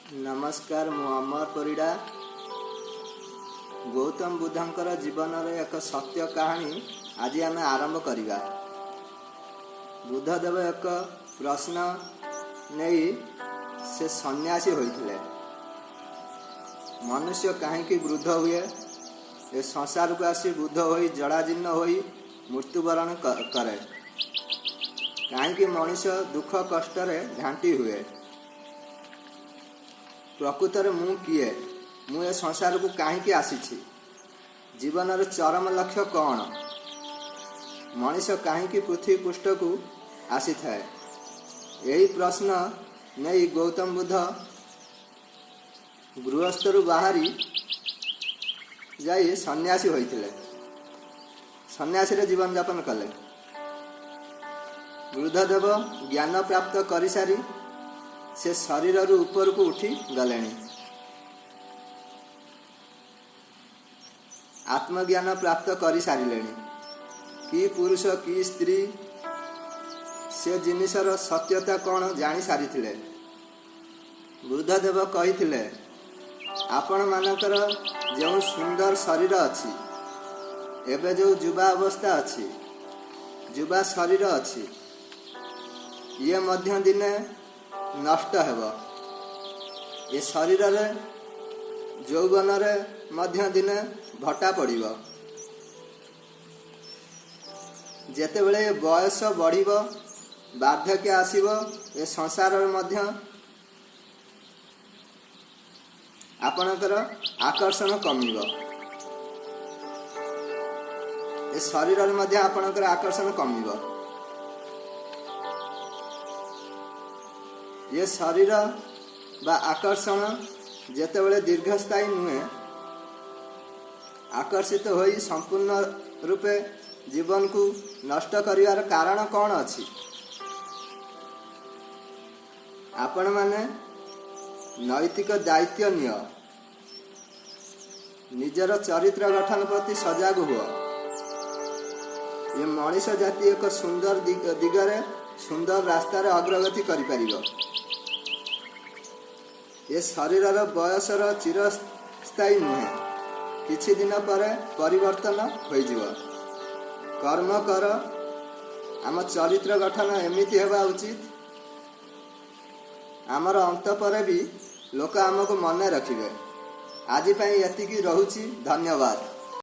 नमस्कार, मु अमर परिड़ा। गौतम बुद्धंकर जीवन एक सत्य कहानी आज आम आरंभ करवा। बुद्धदेव एक प्रश्न नहीं से सन्यासी होते। मनुष्य कहीं वृद्ध हुए, ए संसार को आसी बुद्ध हो जड़ाजीर्ण हो मृत्युवरण करे। कहीं मनुष्य दुख कष्ट घांटी हुए। प्रकृतर मु किए, मु ए संसार को कहीं आसी, जीवन चरम लक्ष्य कौन, मनुष्य कहीं पृथ्वी पृष्ठ को आसी थाए। यही प्रश्न नहीं गौतम बुद्ध गृहस्थरु बाहरी जाई सन्यासी होइथिले। सन्यासी रे जीवन यापन कले। बुद्धदेव ज्ञान प्राप्त कर सारी से शरीर ऊपर को उठी गले। आत्मज्ञान प्राप्त कर सारे कि पुरुष कि स्त्री से जिनिसर सत्यता कौन जानी सारी। बुद्धदेव कही आपण मानकर जो सुंदर शरीर अच्छी, एवं जो युवा अवस्था अच्छी, युवा शरीर अच्छी, ये मध्य दिने नष्ट हेब। ये शरीर रे यौवन रे मध्य दिने भट्टा पड़िबो। जेतेबेले बयस बढ़िबो, वार्धक्य आसीबो, ये संसार रे मध्य आपणकर आकर्षण कमिबो। ये शरीर रे मध्य आपणकर आकर्षण कमिबो। ये शरीर बा आकर्षण जेतेबेले दीर्घस्थायी नुहे, आकर्षित होई संपूर्ण रूपे जीवन को नष्ट करिवार कारण कौन अछि? आपण माने नैतिक दायित्व निय, निजर चरित्र गठन प्रति सजग हुआ। ये मनुष्य जाति एक सुंदर दिगरे सुंदर रास्तार अग्रगति करिपारिबो। ये शरीर बयसर चिरस्थायी नुहे, किछि दिन पर परिवर्तन होइजिवो। कर्म कर, आम चरित्र गठन एमिति हेबा उचित, आमर अंत पर भी लोक आमको मने रखिबे। आज पई एतिकी रहुछि। धन्यवाद।